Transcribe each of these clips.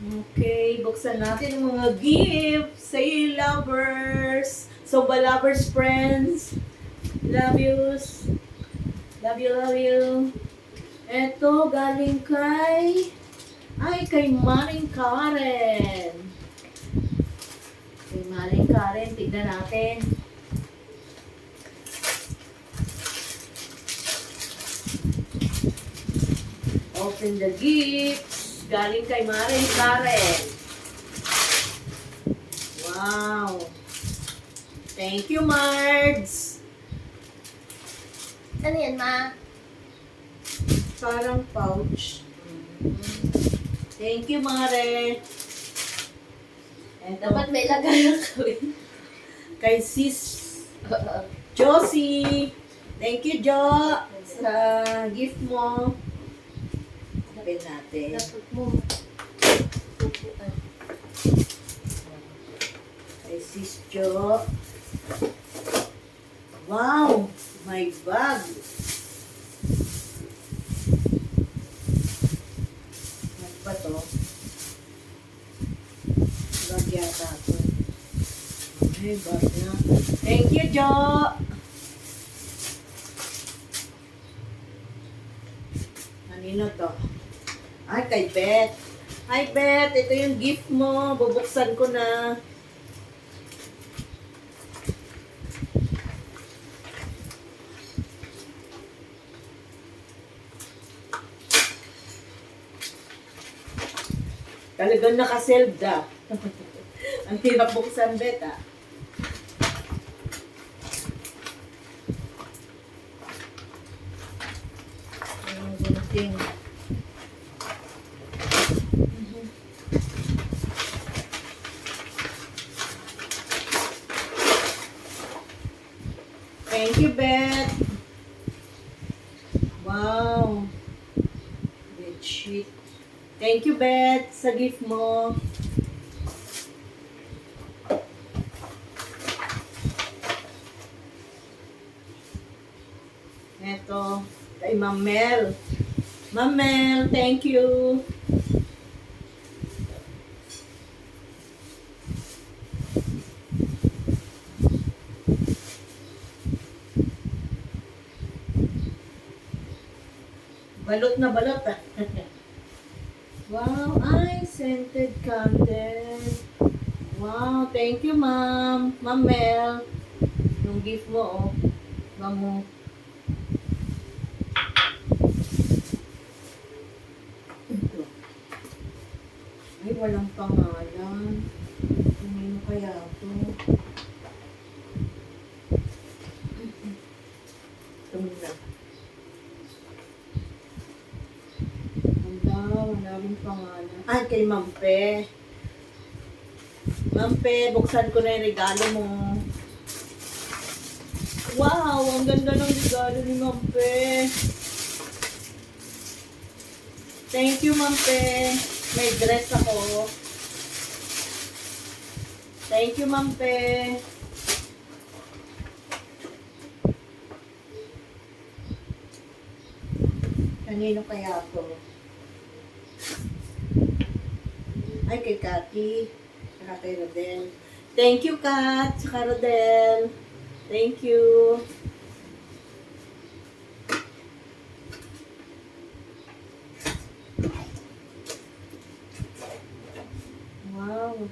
Okay, buksan natin ang mga gifts. Say lovers. So, lovers, friends. Love yous. Love you, love you. Eto, galing kay Maring Karen. Kay Maring Karen, tignan natin. Open the gifts. Galing kay Maring Karen. Wow. Thank you, Mards. Ano yan, ma? Parang pouch. Thank you, Mare. Eto, Dapat may lagayan kami. kay Sis Josie. Thank you, Jo, sa gift mo. Sabihin natin. Dapat mo. Kay Sis Jo. Wow! My bag. Ano ba to? Bag yata to. Ay, bag na. Thank you, Jo! Kanino to? Ay, kay Beth. Hi, Beth. Ito yung gift mo. Bubuksan ko na. Talagang nakaself da. Ang hirap buksan, Beth, ah. Ang gunting. Thank you, Beth. Wow. Bedsheet. Thank you, Beth, sa gift mo. Eto, kay Ma'am Mel. Ma'am Mel, thank you. Balot na balot, ah. Wow, ay, scented candle. Wow, thank you, Ma'am. Ma'am Mel. Yung gift mo, oh. Bango. Ito. Ay, walang pangalan. Ano kaya ito? Ito muna. Wala rin pangalan. Ay, kay Mampe. Mampe, buksan ko na yung regalo mo. Wow, ang ganda ng regalo ni Mampe. Thank you, Mampe. May dress ako. Thank you, Mampe. Kanino kaya ako? Ay, kay Cathy. Saka kay Rodel. Thank you, Kat. Saka Rodel. Thank you. Wow.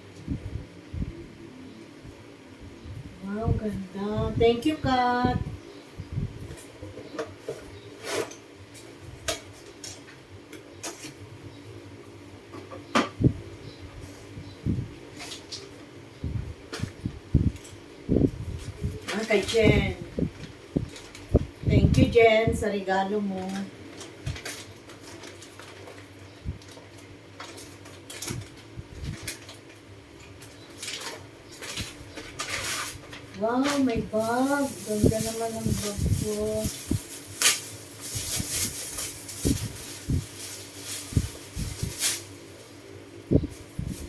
Wow, ganda. Thank you, Kat. Kay Jen. Thank you, Jen, sa regalo mo. Wow, may bag. Ganda naman ang bag ko.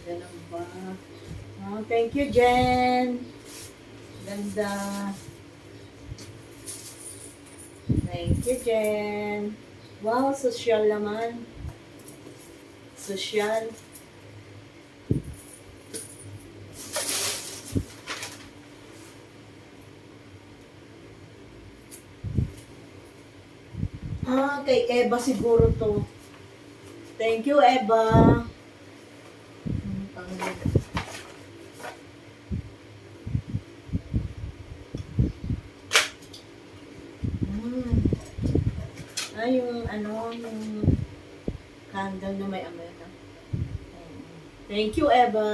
Ganda ng bag. Oh, thank you, Jen. Ganda. Thank you, Jen. Wow, social naman. Social. Kay Eva siguro to. Thank you, Eva. Pangit. Yung ano, yung candle na may amoy. Thank you, Eva.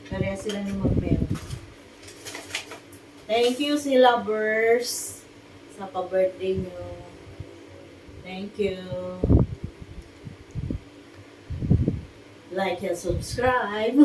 Kaya sila ni Mabel. Thank you, si lovers, sa pa-birthday nyo. Thank you. Like and subscribe.